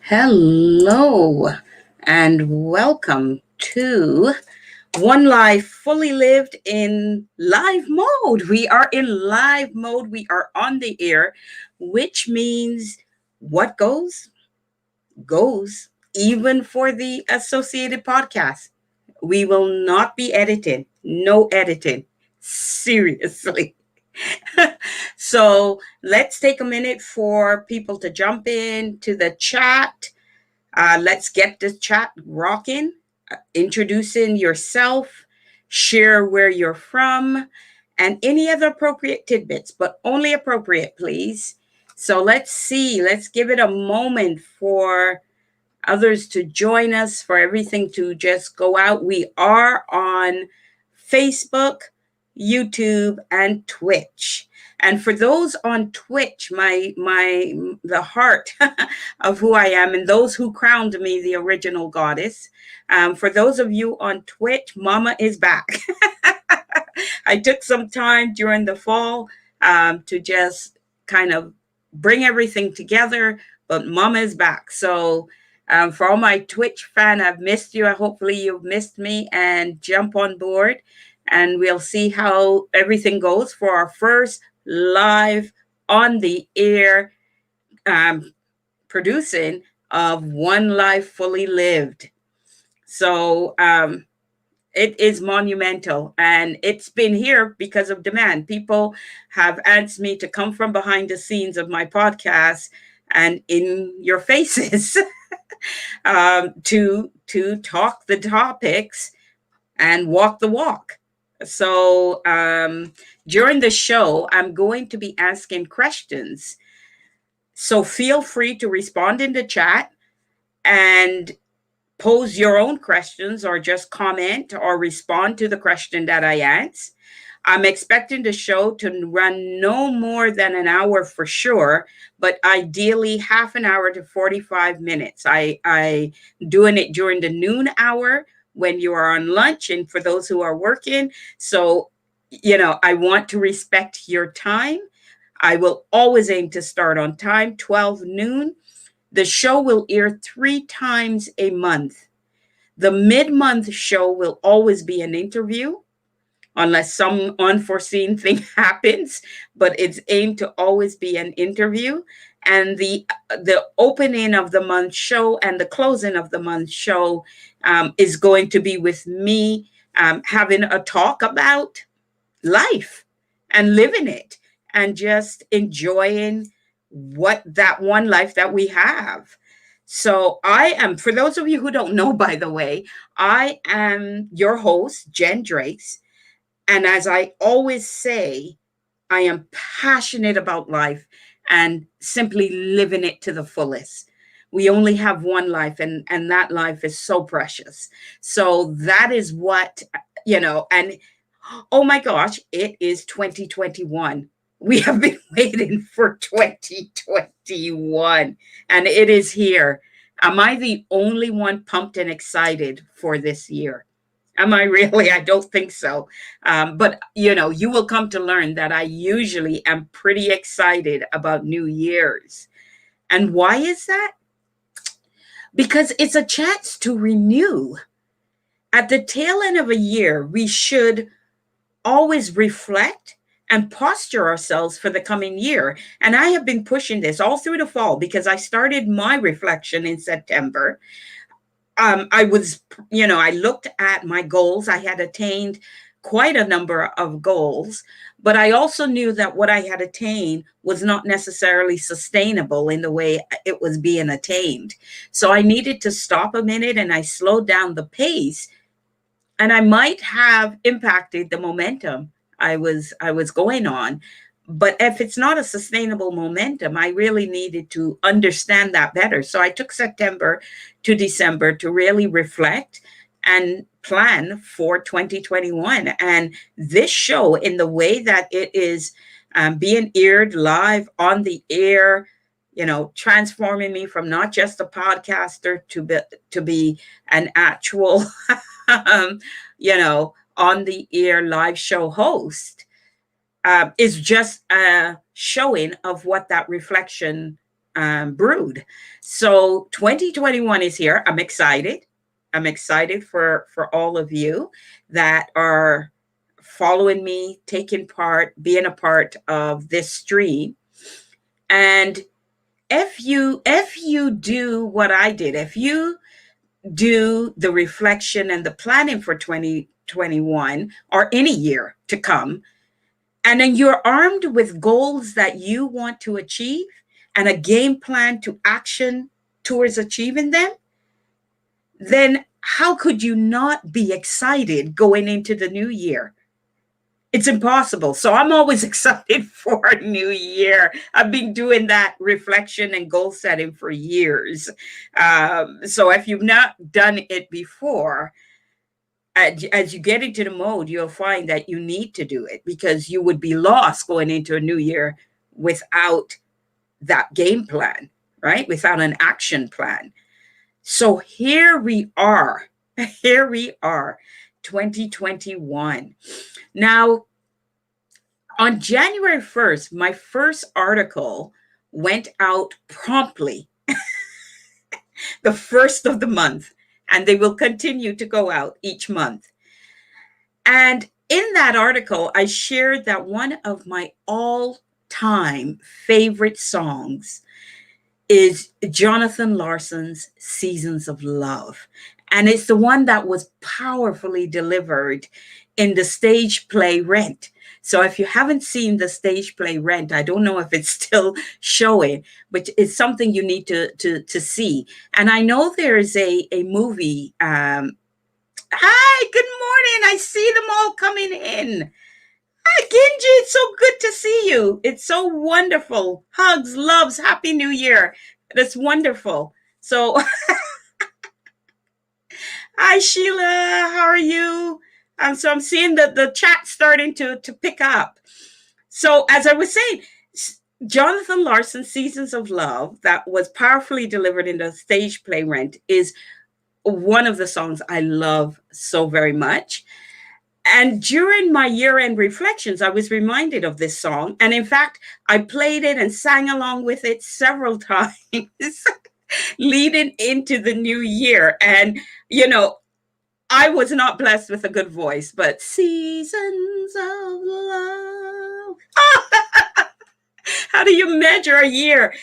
Hello and welcome to One Life Fully Lived in live mode. We are in live mode. We are on the air, which means what goes, even for the associated podcast. We will not be edited. No editing. Seriously. So let's take a minute for people to jump in to the chat. Let's get the chat rocking. Introducing yourself, share where you're from, and any other appropriate tidbits, but only appropriate, please. So let's see. Let's give it a moment for others to join us, for everything to just go out. We are on Facebook, YouTube, and Twitch. And for those on Twitch, the heart of who I am, and those who crowned me the original goddess. For those of you on Twitch, Mama is back. I took some time during the fall to just kind of bring everything together, but Mama is back. So for all my Twitch fan, I've missed you. Hopefully you've missed me, and jump on board and we'll see how everything goes for our first live on the air um, producing of One Life Fully Lived. So it is monumental, and it's been here because of demand. People have asked me to come from behind the scenes of my podcast and in your faces to talk the topics and walk the walk. So during the show, I'm going to be asking questions. So feel free to respond in the chat and pose your own questions, or just comment or respond to the question that I ask. I'm expecting the show to run no more than an hour for sure, but ideally half an hour to 45 minutes. I doing it during the noon hour when you are on lunch and for those who are working. So, I want to respect your time. I will always aim to start on time, 12 noon. The show will air 3 times a month. The mid-month show will always be an interview unless some unforeseen thing happens, but it's aimed to always be an interview. And the opening of the month show and the closing of the month show is going to be with me having a talk about life and living it and just enjoying what that one life that we have. So I am, for those of you who don't know, by the way, I am your host, Jen Drakes. And as I always say, I am passionate about life and simply living it to the fullest. We only have one life, and that life is so precious. So that is what, and oh my gosh, it is 2021. We have been waiting for 2021, and it is here. Am I the only one pumped and excited for this year? Am I really? I don't think so. But you will come to learn that I usually am pretty excited about New Year's. And why is that? Because it's a chance to renew. At the tail end of a year, we should always reflect and posture ourselves for the coming year. And I have been pushing this all through the fall because I started my reflection in September. I was, I looked at my goals. I had attained quite a number of goals, but I also knew that what I had attained was not necessarily sustainable in the way it was being attained. So I needed to stop a minute, and I slowed down the pace, and I might have impacted the momentum I was going on. But if it's not a sustainable momentum, I really needed to understand that better. So I took September to December to really reflect and plan for 2021. And this show, in the way that it is being aired live on the air, transforming me from not just a podcaster to be an actual, um, on the air live show host, is just a showing of what that reflection brewed. So 2021 is here. I'm excited. I'm excited for all of you that are following me, taking part, being a part of this stream. And if you do what I did, if you do the reflection and the planning for 2021 or any year to come, and then you're armed with goals that you want to achieve and a game plan to action towards achieving them, then how could you not be excited going into the new year? It's impossible. So I'm always excited for a new year. I've been doing that reflection and goal setting for years. So if you've not done it before, as you get into the mode, you'll find that you need to do it because you would be lost going into a new year without that game plan, right? Without an action plan. So here we are. Here we are, 2021. Now, on January 1st, my first article went out promptly, the first of the month, and they will continue to go out each month. And in that article, I shared that one of my all-time favorite songs is Jonathan Larson's Seasons of Love. And it's the one that was powerfully delivered in the stage play Rent. So if you haven't seen the stage play Rent, I don't know if it's still showing, but it's something you need to see. And I know there is a movie. Hi, good morning. I see them all coming in. Hi, Genji. It's so good to see you. It's so wonderful. Hugs, loves, Happy New Year. That's wonderful. So, hi, Sheila. How are you? So I'm seeing the chat starting to pick up. So as I was saying, Jonathan Larson's Seasons of Love, that was powerfully delivered in the stage play Rent, is one of the songs I love so very much. And during my year-end reflections, I was reminded of this song. And in fact, I played it and sang along with it several times leading into the new year. And, you know, I was not blessed with a good voice, but Seasons of Love. How do you measure a year?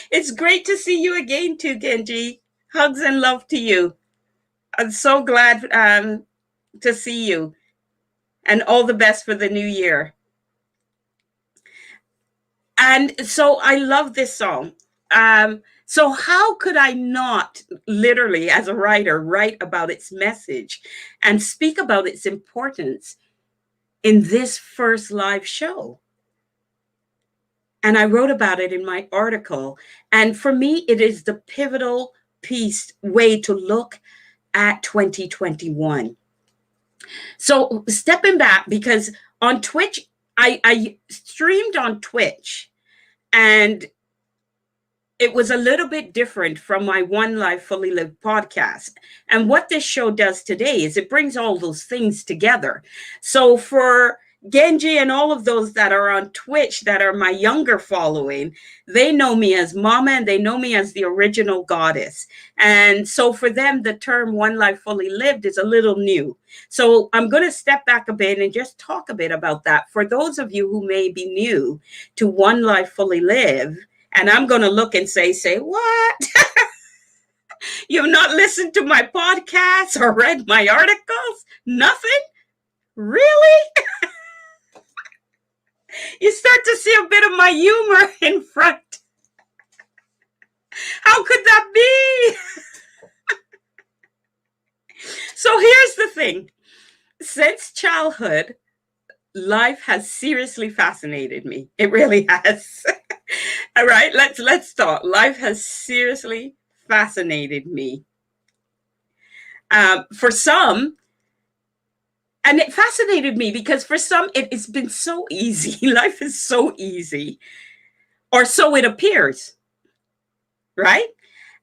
It's great to see you again too, Genji. Hugs and love to you. I'm so glad to see you, and all the best for the new year. And so I love this song. So how could I not literally, as a writer, write about its message and speak about its importance in this first live show? And I wrote about it in my article. And for me, it is the pivotal way to look at 2021. So stepping back, because on Twitch, I streamed on Twitch, and it was a little bit different from my One Life Fully Lived podcast. And what this show does today is it brings all those things together. So for Genji and all of those that are on Twitch that are my younger following, they know me as Mama and they know me as the original goddess. And so for them, the term One Life Fully Lived is a little new. So I'm going to step back a bit and just talk a bit about that. For those of you who may be new to One Life Fully Lived, and I'm going to look and say, what? You've not listened to my podcasts or read my articles? Nothing? Really? You start to see a bit of my humor in front. How could that be? So here's the thing. Since childhood, life has seriously fascinated me. It really has. All right, let's talk. Life has seriously fascinated me. For some, and it fascinated me because for some, it's been so easy. Life is so easy, or so it appears, right?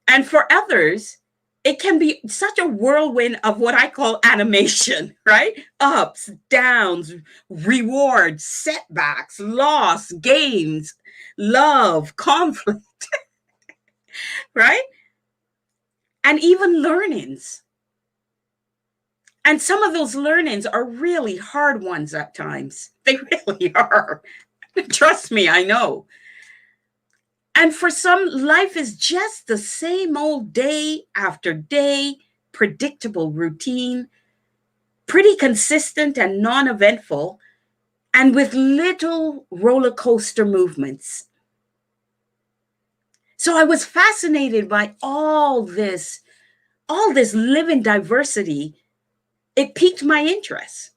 And for others, it can be such a whirlwind of what I call animation, right? Ups, downs, rewards, setbacks, loss, gains, love, conflict, right? And even learnings. And some of those learnings are really hard ones at times. They really are. Trust me, I know. And for some, life is just the same old day after day, predictable routine, pretty consistent and non eventful, and with little roller coaster movements. So I was fascinated by all this living diversity. It piqued my interest.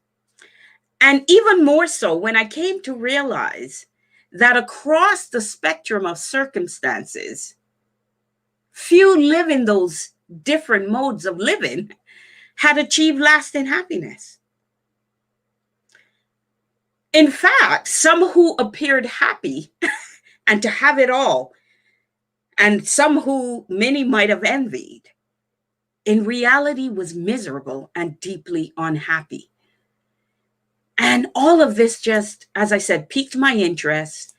And even more so when I came to realize that across the spectrum of circumstances, few live in those different modes of living had achieved lasting happiness. In fact, some who appeared happy and to have it all, and some who many might have envied, in reality was miserable and deeply unhappy. And all of this just, as I said, piqued my interest.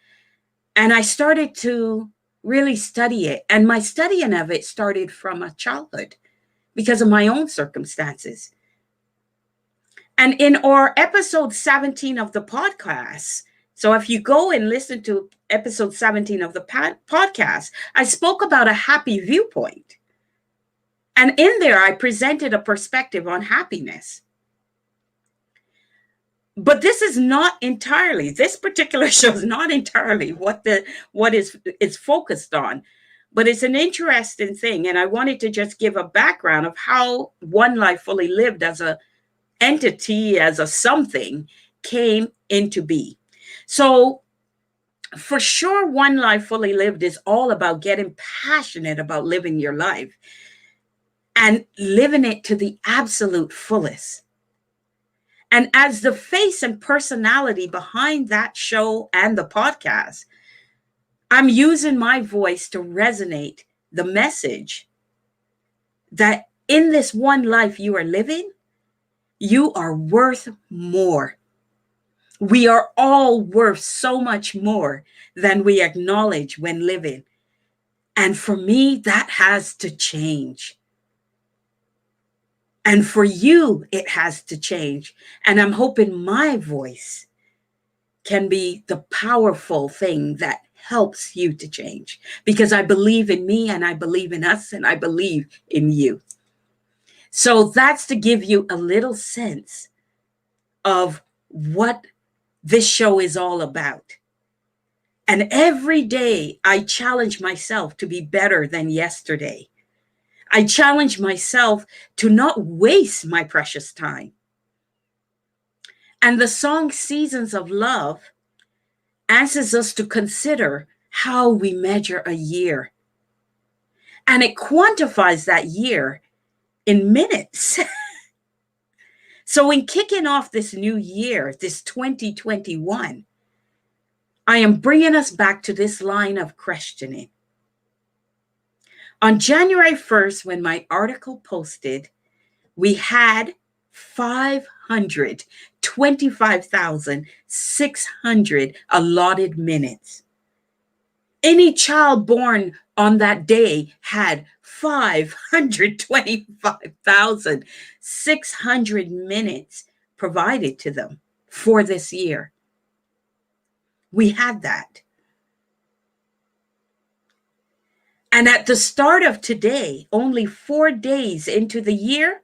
And I started to really study it. And my studying of it started from a childhood because of my own circumstances. And in our episode 17 of the podcast, so if you go and listen to episode 17 of the podcast, I spoke about a happy viewpoint. And in there, I presented a perspective on happiness. But this is not entirely, this particular show is not entirely what is focused on. But it's an interesting thing. And I wanted to just give a background of how One Life Fully Lived as a entity, as a something, came into be. So for sure, One Life Fully Lived is all about getting passionate about living your life and living it to the absolute fullest. And as the face and personality behind that show and the podcast, I'm using my voice to resonate the message that in this one life you are living, you are worth more. We are all worth so much more than we acknowledge when living. And for me, that has to change. And for you, it has to change. And I'm hoping my voice can be the powerful thing that helps you to change, because I believe in me and I believe in us and I believe in you. So that's to give you a little sense of what this show is all about. And every day I challenge myself to be better than yesterday. I challenge myself to not waste my precious time. And the song Seasons of Love asks us to consider how we measure a year. And it quantifies that year in minutes. So in kicking off this new year, this 2021, I am bringing us back to this line of questioning. On January 1st, when my article posted, we had 525,600 allotted minutes. Any child born on that day had 525,600 minutes provided to them for this year. We had that. And at the start of today, only 4 days into the year,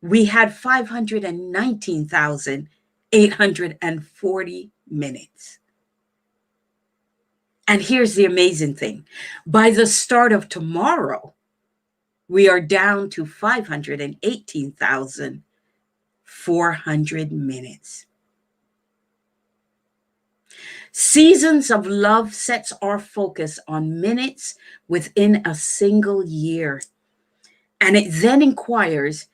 we had 519,840 minutes. And here's the amazing thing. By the start of tomorrow, we are down to 518,400 minutes. Seasons of Love sets our focus on minutes within a single year. And it then inquires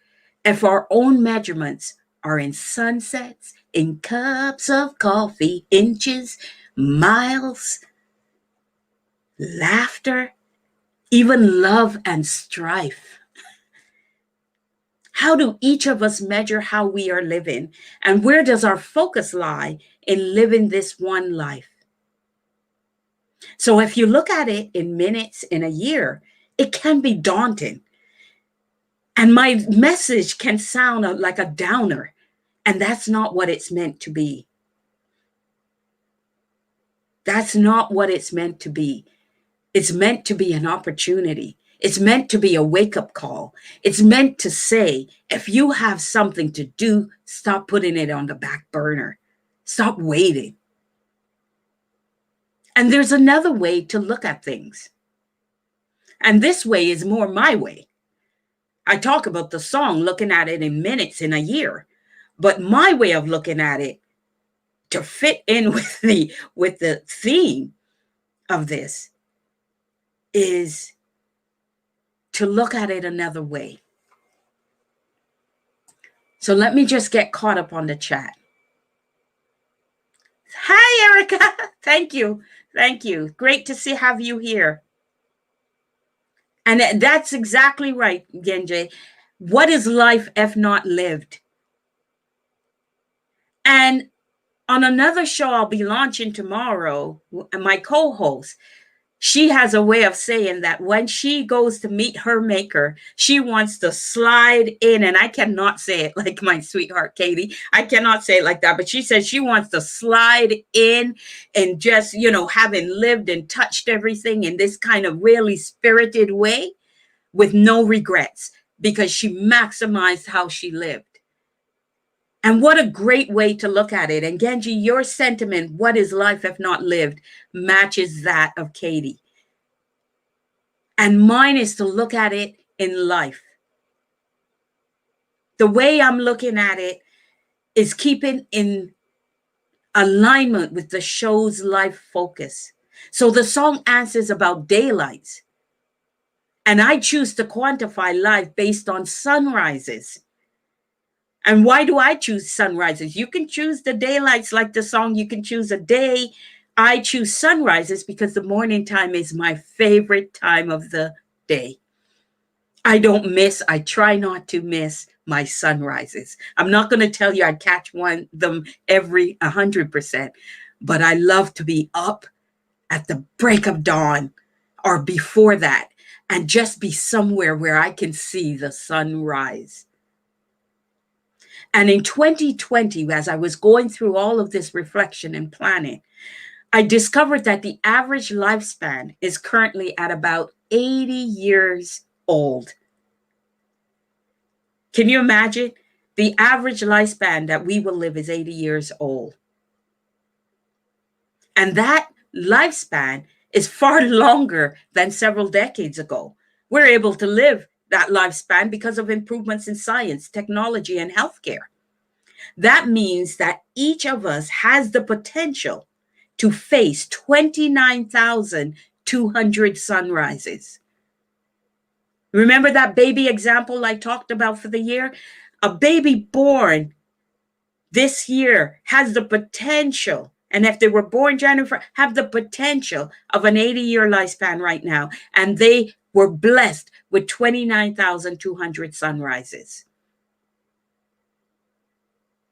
if our own measurements are in sunsets, in cups of coffee, inches, miles, laughter, even love and strife. How do each of us measure how we are living? And where does our focus lie in living this one life? So if you look at it in minutes, in a year, it can be daunting. And my message can sound like a downer. And that's not what it's meant to be. That's not what it's meant to be. It's meant to be an opportunity. It's meant to be a wake-up call. It's meant to say, if you have something to do, stop putting it on the back burner. Stop waiting. And there's another way to look at things. And this way is more my way. I talk about the song, looking at it in minutes, in a year. But my way of looking at it, to fit in with the theme of this, is to look at it another way. So let me just get caught up on the chat. Hi, Erica. Thank you. Thank you. Great to have you here. And that's exactly right, Genje. What is life if not lived? And on another show I'll be launching tomorrow, my co-host, she has a way of saying that when she goes to meet her maker, she wants to slide in. And I cannot say it like my sweetheart, Katie. I cannot say it like that. But she says she wants to slide in and just, having lived and touched everything in this kind of really spirited way with no regrets, because she maximized how she lived. And what a great way to look at it. And Genji, your sentiment, what is life if not lived, matches that of Katie. And mine is to look at it in life. The way I'm looking at it is keeping in alignment with the show's life focus. So the song answers about daylights. And I choose to quantify life based on sunrises. And why do I choose sunrises? You can choose the daylights like the song. You can choose a day. I choose sunrises because the morning time is my favorite time of the day. I try not to miss my sunrises. I'm not going to tell you I catch them every 100%, but I love to be up at the break of dawn or before that and just be somewhere where I can see the sunrise. And in 2020, as I was going through all of this reflection and planning, I discovered that the average lifespan is currently at about 80 years old. Can you imagine? The average lifespan that we will live is 80 years old. And that lifespan is far longer than several decades ago. We're able to live that lifespan because of improvements in science, technology, and healthcare. That means that each of us has the potential to face 29,200 sunrises. Remember that baby example I talked about for the year? A baby born this year has the potential, and if they were born January, have the potential of an 80-year lifespan right now. And they were blessed with 29,200 sunrises.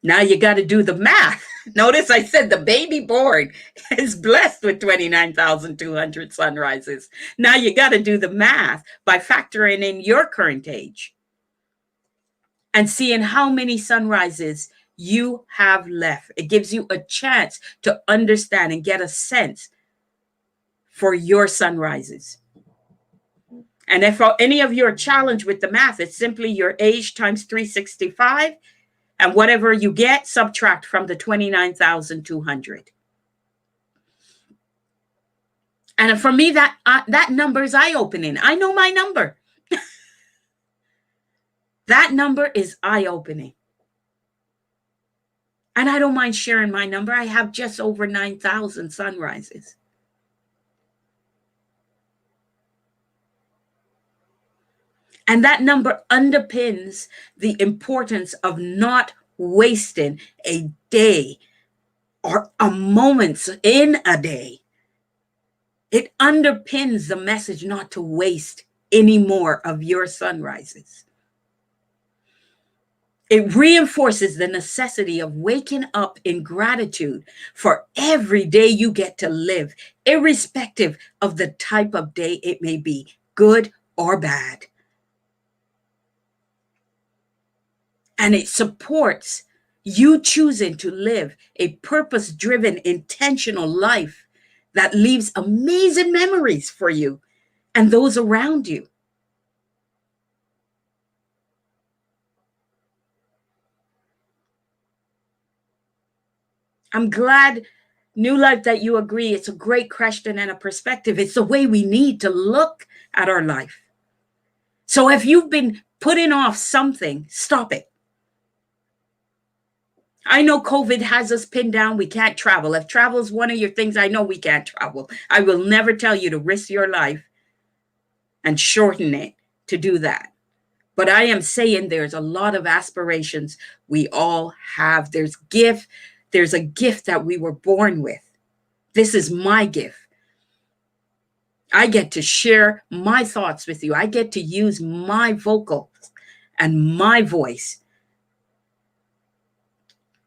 Now you got to do the math. Notice I said the baby born is blessed with 29,200 sunrises. Now you got to do the math by factoring in your current age and seeing how many sunrises you have left. It gives you a chance to understand and get a sense for your sunrises. And if any of you are challenged with the math, it's simply your age times 365. And whatever you get, subtract from the 29,200. And for me, that number is eye-opening. I know my number. That number is eye-opening. And I don't mind sharing my number. I have just over 9,000 sunrises. And that number underpins the importance of not wasting a day or a moment in a day. It underpins the message not to waste any more of your sunrises. It reinforces the necessity of waking up in gratitude for every day you get to live, irrespective of the type of day it may be, good or bad. And it supports you choosing to live a purpose driven, intentional life that leaves amazing memories for you and those around you. I'm glad, New Life, that you agree. It's a great question and a perspective. It's the way we need to look at our life. So if you've been putting off something, stop it. I know COVID has us pinned down. We can't travel. If travel is one of your things, I know we can't travel. I will never tell you to risk your life and shorten it to do that. But I am saying there's a lot of aspirations we all have. There's a gift that we were born with. This is my gift. I get to share my thoughts with you. I get to use my vocals and my voice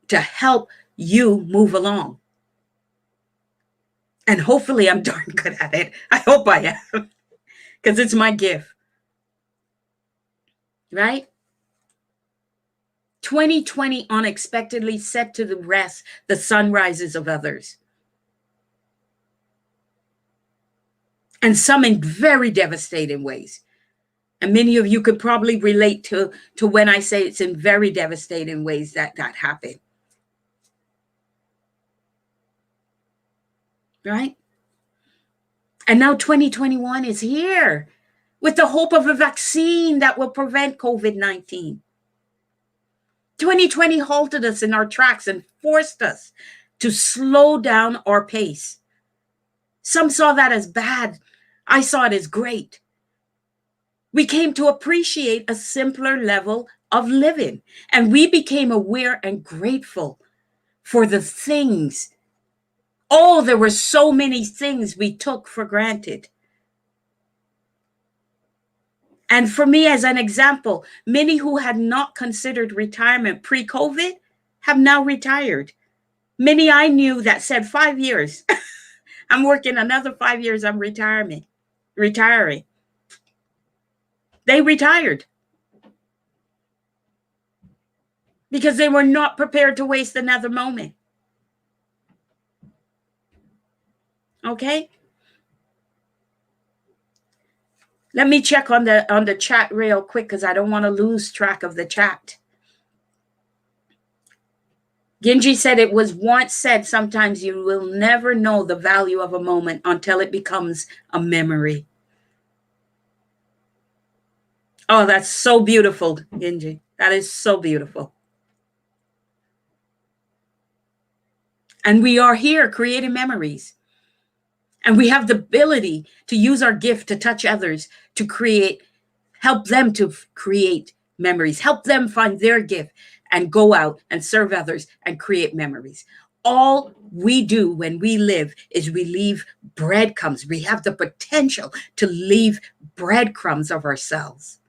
to help you move along. And hopefully I'm darn good at it. I hope I am, because it's my gift. Right? 2020 unexpectedly set to the rest the sunrises of others. And some in very devastating ways. And many of you could probably relate to when I say it's in very devastating ways that happened. Right? And now 2021 is here with the hope of a vaccine that will prevent COVID-19. 2020 halted us in our tracks and forced us to slow down our pace. Some saw that as bad. I saw it as great. We came to appreciate a simpler level of living, and we became aware and grateful for the things. Oh, there were so many things we took for granted. And for me, as an example, many who had not considered retirement pre-COVID have now retired. Many I knew that said 5 years. I'm working another 5 years, I'm retiring. They retired because they were not prepared to waste another moment. Okay? Let me check on the chat real quick because I don't want to lose track of the chat. Genji said it was once said, sometimes you will never know the value of a moment until it becomes a memory. Oh, that's so beautiful, Genji. That is so beautiful. And we are here creating memories. And we have the ability to use our gift to touch others, to help them to create memories, help them find their gift and go out and serve others and create memories. All we do when we live is we leave breadcrumbs. We have the potential to leave breadcrumbs of ourselves.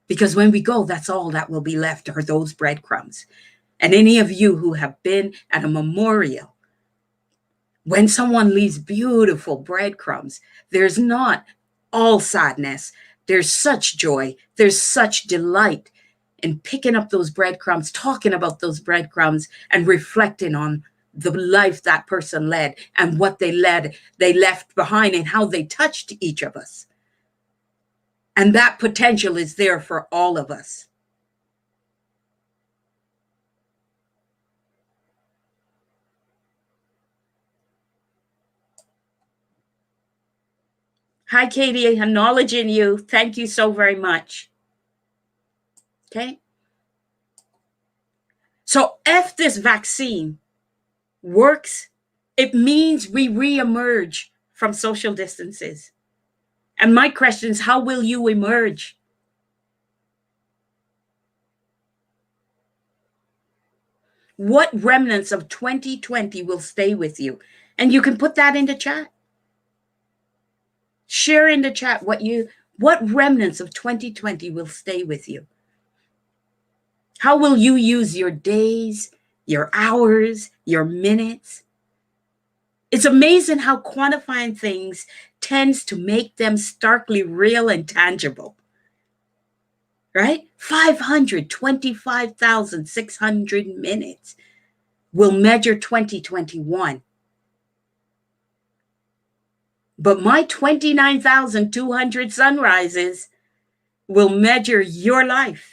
Because when we go, that's all that will be left are those breadcrumbs. And any of you who have been at a memorial, when someone leaves beautiful breadcrumbs, there's not all sadness. There's such joy. There's such delight in picking up those breadcrumbs, talking about those breadcrumbs, and reflecting on the life that person led and what they left behind and how they touched each of us. And that potential is there for all of us. Hi, Katie, acknowledging you. Thank you so very much. Okay. So if this vaccine works, it means we reemerge from social distances. And my question is, how will you emerge? What remnants of 2020 will stay with you? And you can put that in the chat. Share in the chat what remnants of 2020 will stay with you. How will you use your days, your hours, your minutes? It's amazing how quantifying things tends to make them starkly real and tangible, right? 525,600 minutes will measure 2021. But my 29,200 sunrises will measure your life.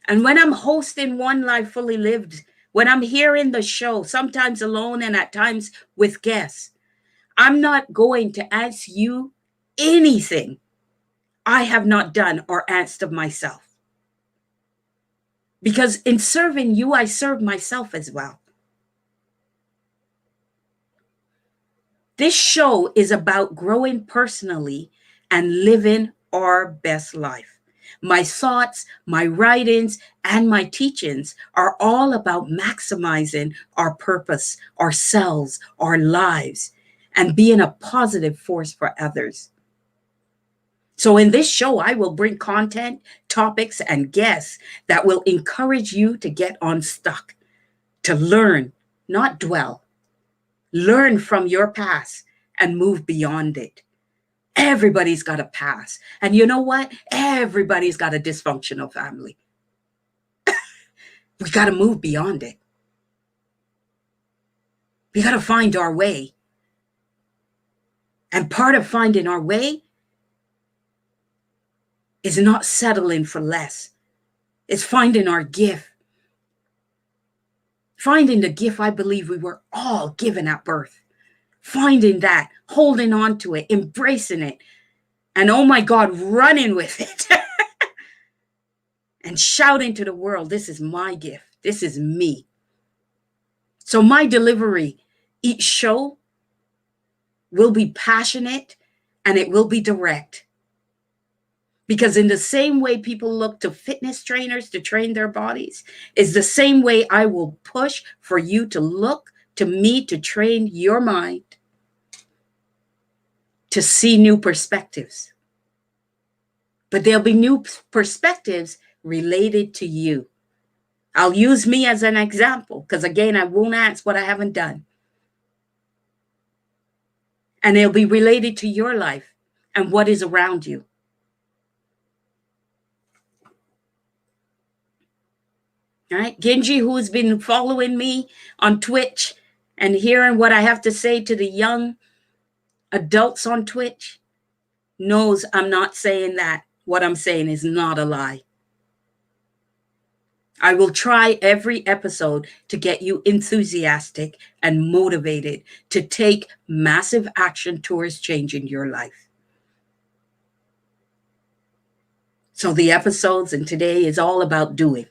And when I'm hosting One Life Fully Lived, when I'm here in the show, sometimes alone and at times with guests, I'm not going to ask you anything I have not done or asked of myself. Because in serving you, I serve myself as well. This show is about growing personally and living our best life. My thoughts, my writings, and my teachings are all about maximizing our purpose, ourselves, our lives, and being a positive force for others. So, in this show, I will bring content, topics, and guests that will encourage you to get unstuck, to learn, not dwell, learn from your past and move beyond it. Everybody's got a past. And you know what? Everybody's got a dysfunctional family. We got to move beyond it. We got to find our way. And part of finding our way is not settling for less. It's finding our gift. Finding the gift I believe we were all given at birth. Finding that, holding on to it, embracing it, and oh my God, running with it. And shouting to the world, this is my gift. This is me. So my delivery each show will be passionate and it will be direct. Because in the same way people look to fitness trainers to train their bodies, is the same way I will push for you to look to me to train your mind to see new perspectives. But there'll be new perspectives related to you. I'll use me as an example because, again, I won't ask what I haven't done. And it'll be related to your life and what is around you. All right, Genji, who's been following me on Twitch and hearing what I have to say to the young adults on Twitch, knows I'm not saying that. What I'm saying is not a lie. I will try every episode to get you enthusiastic and motivated to take massive action towards changing your life. So the episodes and today is all about doing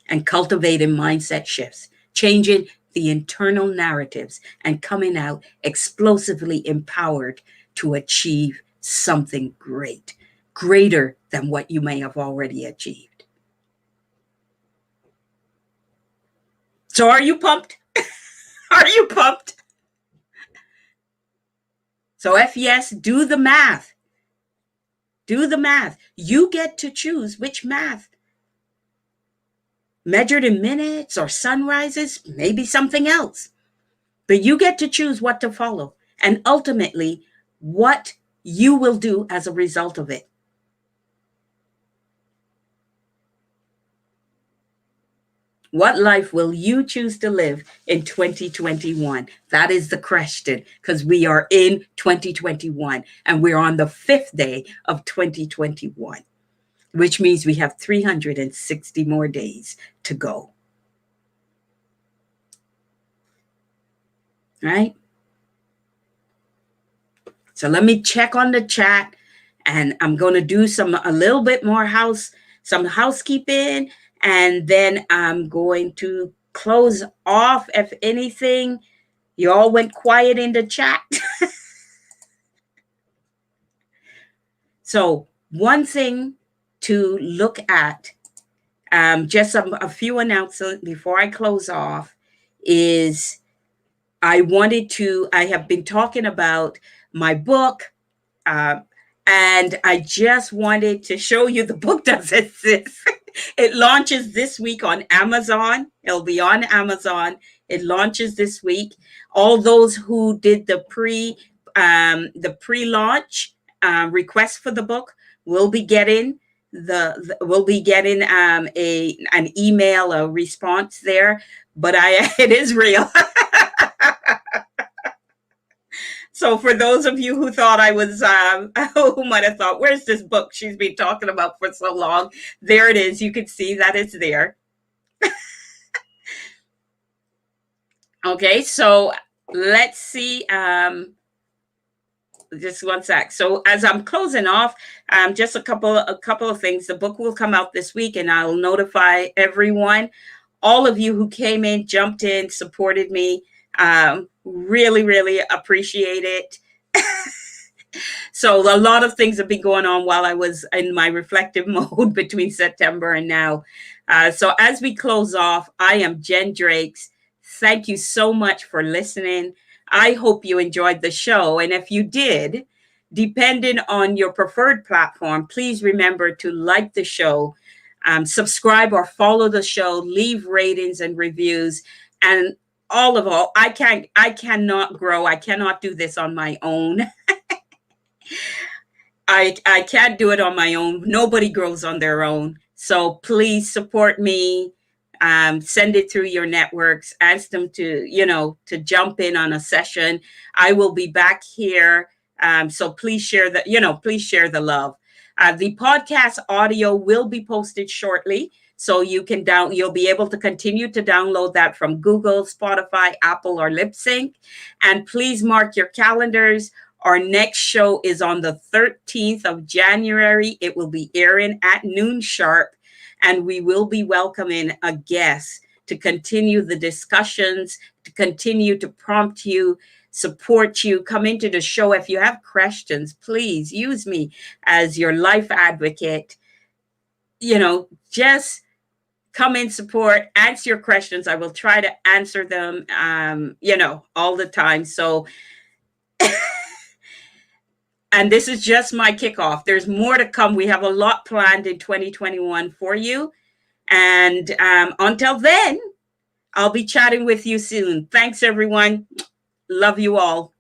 and cultivating mindset shifts, changing the internal narratives and coming out explosively empowered to achieve something great, greater than what you may have already achieved. So are you pumped? Are you pumped? So if yes, do the math. Do the math. You get to choose which math. Measured in minutes or sunrises, maybe something else. But you get to choose what to follow and ultimately what you will do as a result of it. What life will you choose to live in 2021? That is the question, because we are in 2021 and we're on the 5th day of 2021, which means we have 360 more days to go. Right? So let me check on the chat and I'm going to do a little bit more some housekeeping, and then I'm going to close off. If anything, you all went quiet in the chat. So one thing to look at, just a few announcements before I close off, is I have been talking about my book, And I just wanted to show you the book does exist. It launches this week on Amazon. It'll be on Amazon. It launches this week. All those who did the pre-launch request for the book will be getting will be getting a an email, a response there. But it is real. So for those of you who thought I was, who might have thought, where's this book she's been talking about for so long? There it is. You can see that it's there. Okay, so let's see. Just one sec. So as I'm closing off, just a couple of things. The book will come out this week, and I'll notify everyone. All of you who came in, jumped in, supported me. Really, really appreciate it. So a lot of things have been going on while I was in my reflective mode between September and now. So as we close off, I am Jen Drakes. Thank you so much for listening. I hope you enjoyed the show. And if you did, depending on your preferred platform, please remember to like the show, subscribe or follow the show, leave ratings and reviews. And all, I cannot grow. I cannot do this on my own. I can't do it on my own. Nobody grows on their own. So please support me. Send it through your networks. Ask them to jump in on a session. I will be back here. So please share please share the love. The podcast audio will be posted shortly. So you'll be able to continue to download that from Google, Spotify, Apple, or Libsyn. And please mark your calendars. Our next show is on the 13th of January. It will be airing at noon sharp, and we will be welcoming a guest to continue the discussions, to continue to prompt you, support you. Come into the show. If you have questions, please use me as your life advocate. Just come in, support, answer your questions. I will try to answer them, all the time. So, and this is just my kickoff. There's more to come. We have a lot planned in 2021 for you. And until then, I'll be chatting with you soon. Thanks, everyone. Love you all.